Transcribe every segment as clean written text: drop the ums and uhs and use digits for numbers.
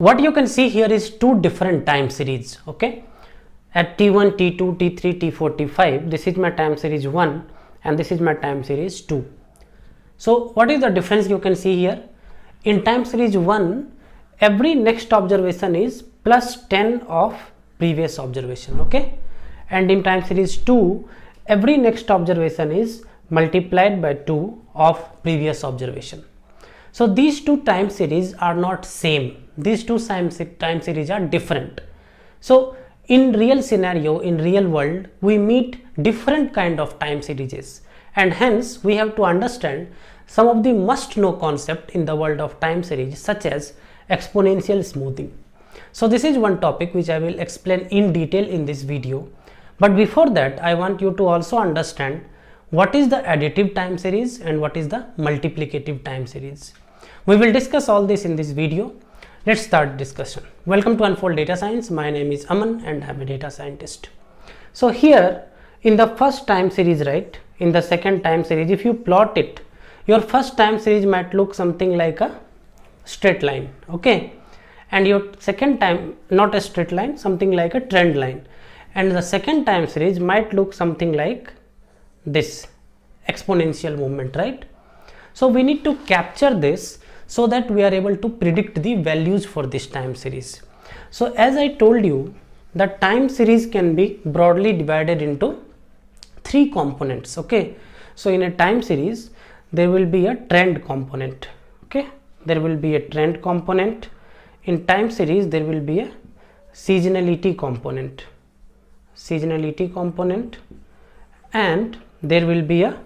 What you can see here is two different time series. Okay, at t1, t2, t3, t4, t5, this is my time series 1 and this is my time series 2. So what is the difference you can see here? In time series 1, every next observation is plus 10 of previous observation. Okay, and in time series 2, every next observation is multiplied by 2 of previous observation. So these two time series are not same. These two time series are different. So in real scenario, in real world, we meet different kind of time series, and hence we have to understand some of the must know concept in the world of time series, such as exponential smoothing. So this is one topic which I will explain in detail in this video. But before that, I want you to also understand what is the additive time series and what is the multiplicative time series. We will discuss all this in this video. Let's start discussion. Welcome to Unfold Data Science. My name is Aman and I'm a data scientist. So here in the first time series, right, in the second time series, if you plot it, your first time series might look something like a straight line, okay, and your second time, not a straight line, something like a trend line, and the second time series might look something like this exponential movement, right? So we need to capture this so that we are able to predict the values for this time series. So as I told you, the time series can be broadly divided into three components. Okay, so in a time series there will be a trend component. Okay, there will be a trend component. In time series there will be a seasonality component, and there will be a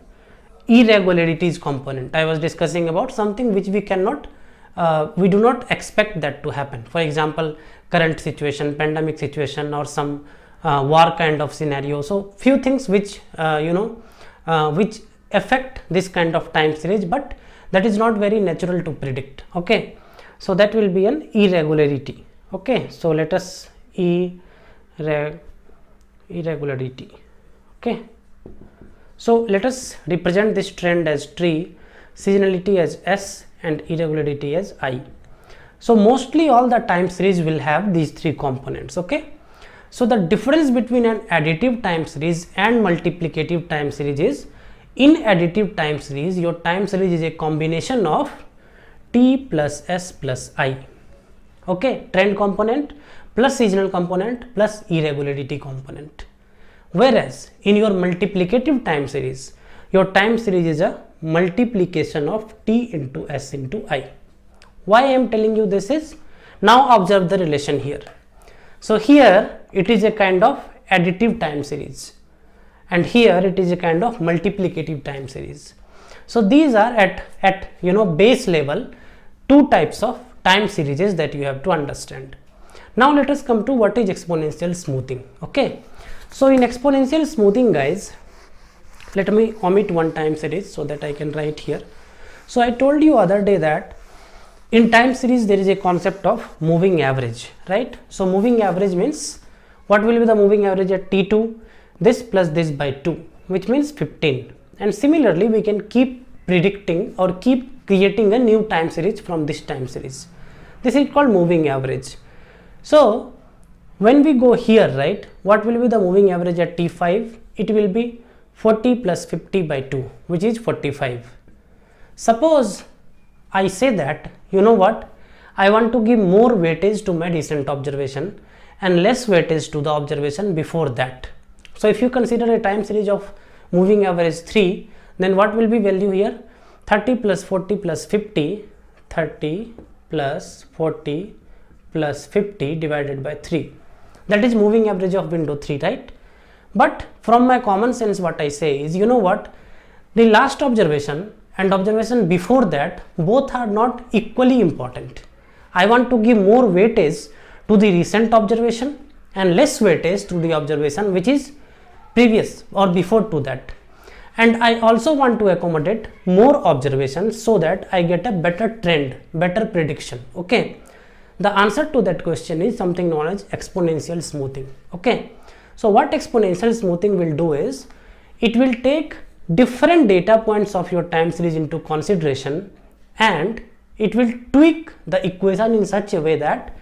irregularities component. I was discussing about something which we cannot we do not expect that to happen. For example, current situation, pandemic situation, or some war kind of scenario. So few things which which affect this kind of time series, but that is not very natural to predict. Okay, so that will be an irregularity. Okay, so let us irregularity. Okay, so let us represent this trend as tree, seasonality as S, and irregularity as I. So mostly all the time series will have these three components. Okay, so the difference between an additive time series and multiplicative time series is, in additive time series, your time series is a combination of T plus S plus I. Okay, trend component plus seasonal component plus irregularity component. Whereas in your multiplicative time series, your time series is a multiplication of T into S into I. Why I am telling you this is, now observe the relation here. So here it is a kind of additive time series, and here it is a kind of multiplicative time series. So these are at base level two types of time series that you have to understand. Now let us come to what is exponential smoothing. Okay, so in exponential smoothing, guys, let me omit one time series so that I can write here. So I told you other day that in time series there is a concept of moving average, right? So moving average means, what will be the moving average at T2? This plus this by 2, which means 15. And similarly we can keep predicting or keep creating a new time series from this time series. This is called moving average. So when we go here, right, what will be the moving average at T5? It will be 40 plus 50 by 2, which is 45. Suppose I say that, you know what, I want to give more weightage to my recent observation and less weightage to the observation before that. So if you consider a time series of moving average 3, then what will be value here? 30 plus 40 plus 50, 30 plus 40 plus 50 divided by 3. That is moving average of window 3, right? But from my common sense, what I say is, you know what, the last observation and observation before that, both are not equally important. I want to give more weightage to the recent observation and less weightage to the observation which is previous or before to that. And I also want to accommodate more observations so that I get a better trend, better prediction. Okay, the answer to that question is something known as exponential smoothing. Okay, so what exponential smoothing will do is, it will take different data points of your time series into consideration, and it will tweak the equation in such a way that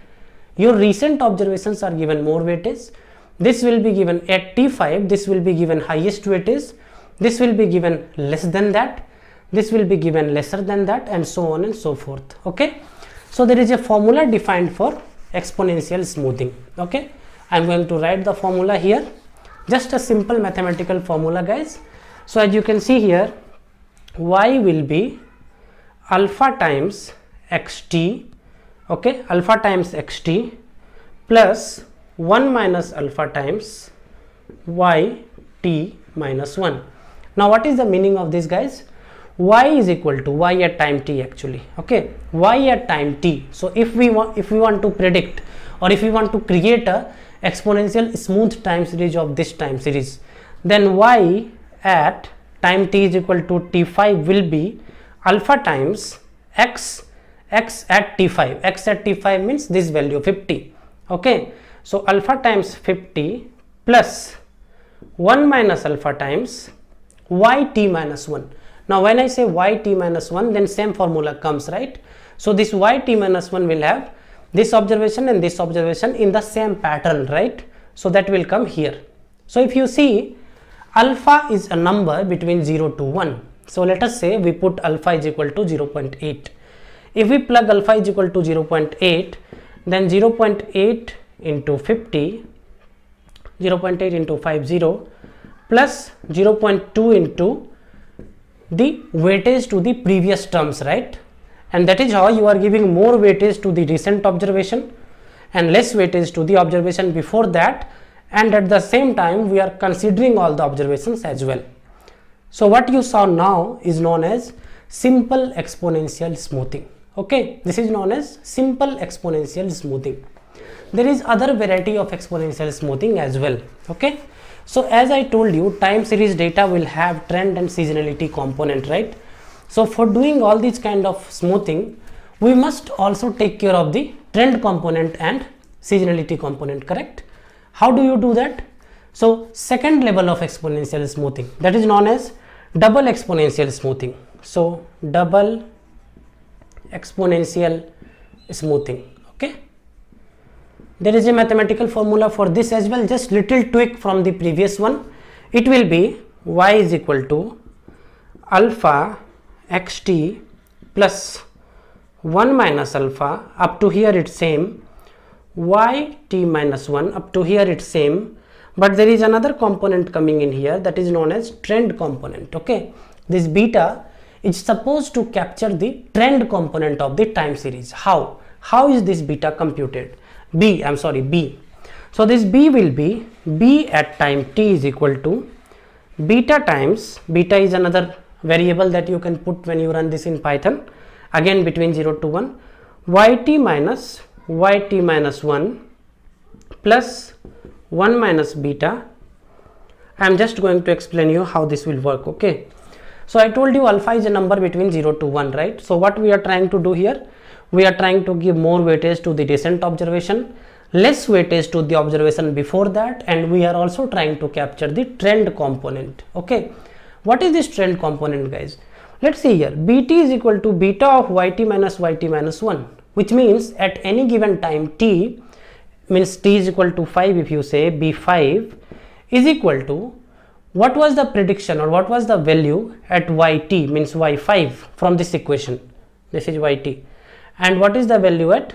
your recent observations are given more weightage. This will be given at T5, this will be given highest weightage, this will be given less than that, this will be given lesser than that, and so on and so forth. Okay, so there is a formula defined for exponential smoothing. Okay, I'm going to write the formula here, just a simple mathematical formula, guys. So as you can see here, y will be alpha times xt, okay, alpha times xt plus 1 minus alpha times yt minus 1. Now what is the meaning of this, guys? Y is equal to y at time t actually, okay, y at time t. So if we want to predict, or if we want to create a exponential smooth time series of this time series, then y at time t is equal to t5 will be alpha times x at t5. X at t5 means this value 50. Okay, so alpha times 50 plus 1 minus alpha times yt minus 1. Now when I say yt minus 1, then same formula comes, right? So this yt minus 1 will have this observation and this observation in the same pattern, right? So that will come here. So if you see, alpha is a number between 0 to 1. So let us say we put alpha is equal to 0.8. If we plug alpha is equal to 0.8, then 0.8 into 50, 0.8 into 50 plus 0.2 into the weightage to the previous terms, right? And that is how you are giving more weightage to the recent observation and less weightage to the observation before that, and at the same time we are considering all the observations as well. So what you saw now is known as simple exponential smoothing. Okay, this is known as simple exponential smoothing. There is other variety of exponential smoothing as well. Okay, so as I told you, time series data will have trend and seasonality component, right? So for doing all these kind of smoothing, we must also take care of the trend component and seasonality component, correct? How do you do that? So second level of exponential smoothing, that is known as double exponential smoothing. So double exponential smoothing. Okay, there is a mathematical formula for this as well, just little tweak from the previous one. It will be y is equal to alpha xt plus 1 minus alpha, up to here it's same, yt minus 1, up to here it's same, but there is another component coming in here, that is known as trend component. Okay, this beta is supposed to capture the trend component of the time series. How is this beta computed? B. So this b will be b at time t is equal to beta times, beta is another variable that you can put when you run this in Python, again between 0 to 1, yt minus 1 plus 1 minus beta. I am just going to explain you how this will work. Okay, so I told you alpha is a number between 0 to 1, right? So what we are trying to do here, we are trying to give more weightage to the recent observation, less weightage to the observation before that, and we are also trying to capture the trend component. Okay, what is this trend component, guys? Let's see here, bt is equal to beta of yt minus 1, which means at any given time t, means t is equal to 5, if you say b5 is equal to, what was the prediction or what was the value at yt, means y5 from this equation, this is yt, and what is the value at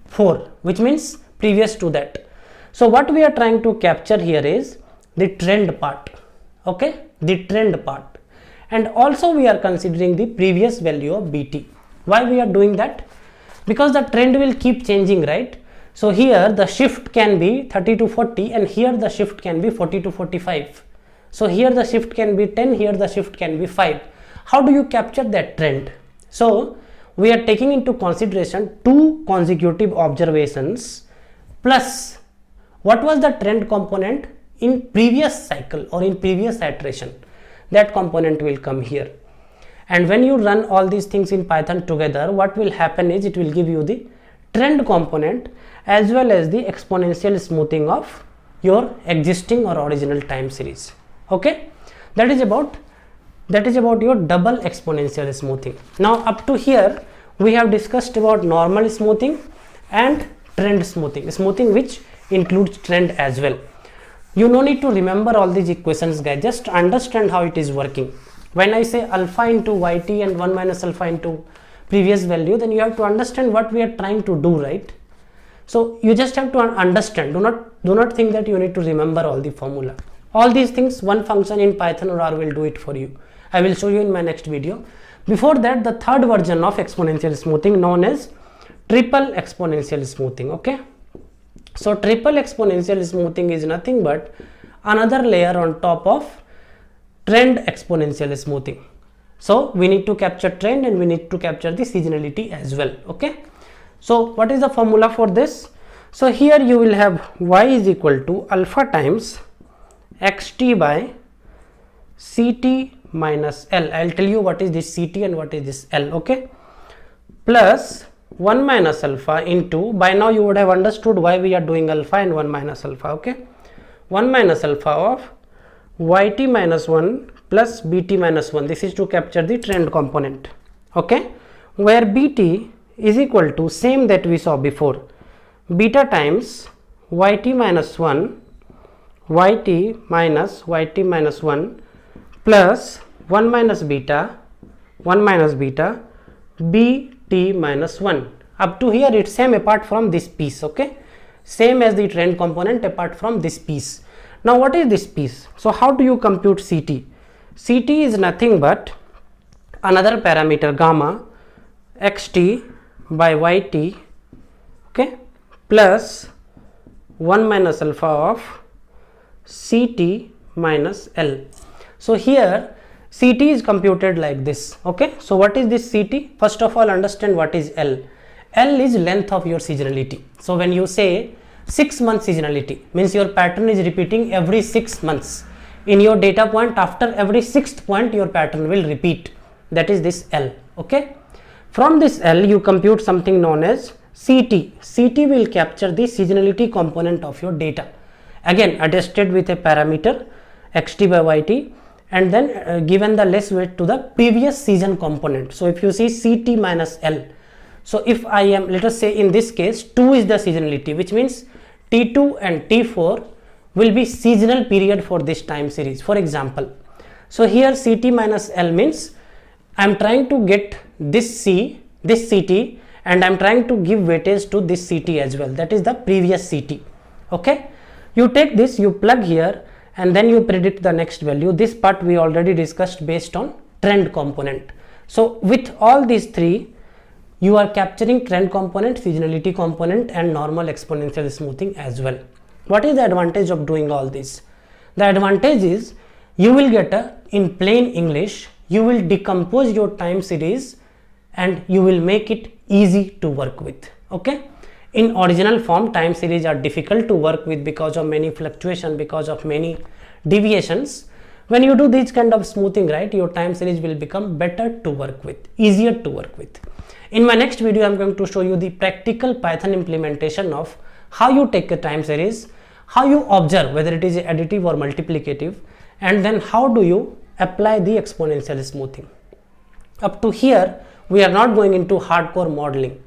4, which means previous to that. So what we are trying to capture here is the trend part. Okay, the trend part, and also we are considering the previous value of bt. Why we are doing that? Because the trend will keep changing, right? So here the shift can be 30 to 40 and here the shift can be 40 to 45. So here the shift can be 10, here the shift can be 5. How do you capture that trend? So we are taking into consideration 2 consecutive observations plus what was the trend component in previous cycle or in previous iteration. That component will come here, and when you run all these things in Python together, what will happen is it will give you the trend component as well as the exponential smoothing of your existing or original time series. Okay, that is about your double exponential smoothing. Now up to here we have discussed about normal smoothing and trend smoothing which includes trend as well. You no need to remember all these equations guys, just understand how it is working. When I say alpha into yt and 1 minus alpha into previous value, then you have to understand what we are trying to do, right? So you just have to understand. Do not think that you need to remember all the formula. All these things one function in Python or R will do it for you. I will show you in my next video. Before that, the third version of exponential smoothing known as triple exponential smoothing. Okay, so triple exponential smoothing is nothing but another layer on top of trend exponential smoothing. So we need to capture trend and we need to capture the seasonality as well. Okay, so what is the formula for this? So here you will have y is equal to alpha times xt by ct minus L. I'll tell you what is this CT and what is this L. Okay, plus 1 minus alpha into, by now you would have understood why we are doing alpha and 1 minus alpha. Okay, 1 minus alpha of yt minus 1 plus bt minus 1. This is to capture the trend component. Okay, where bt is equal to same that we saw before, beta times yt minus 1 yt minus 1 plus 1 minus beta bt minus 1. Up to here it's same apart from this piece. Okay, same as the trend component apart from this piece. Now what is this piece? So how do you compute CT? CT is nothing but another parameter gamma xt by yt, okay, plus 1 minus alpha of ct minus L. So here CT is computed like this. Okay, so what is this CT? First of all, understand what is L. L is length of your seasonality. So when you say 6 month seasonality, means your pattern is repeating every 6 months. In your data point, after every 6th point your pattern will repeat. That is this L. Okay, from this L you compute something known as CT. CT will capture the seasonality component of your data, again adjusted with a parameter xt by yt, and then given the less weight to the previous season component. So if you see CT minus L, so if I am, let us say in this case 2 is the seasonality, which means T2 and T4 will be seasonal period for this time series, for example. So here CT minus L means I am trying to get this CT, and I am trying to give weightage to this CT as well, that is the previous CT. Okay, you take this, you plug here, and then you predict the next value. This part we already discussed based on trend component. So with all these three you are capturing trend component, seasonality component, and normal exponential smoothing as well. What is the advantage of doing all this? The advantage is you will get in plain English, you will decompose your time series and you will make it easy to work with. Okay, in original form time series are difficult to work with because of many fluctuation, because of many deviations. When you do this kind of smoothing, right, your time series will become better to work with, easier to work with. In my next video I am going to show you the practical Python implementation of how you take a time series, how you observe whether it is additive or multiplicative, and then how do you apply the exponential smoothing. Up to here we are not going into hardcore modeling.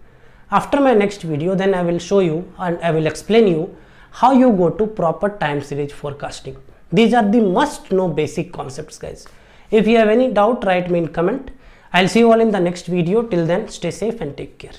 After my next video, then I will show you and I will explain you how you go to proper time series forecasting. These are the must know basic concepts, guys. If you have any doubt, write me in comment. I'll see you all in the next video. Till then, stay safe and take care.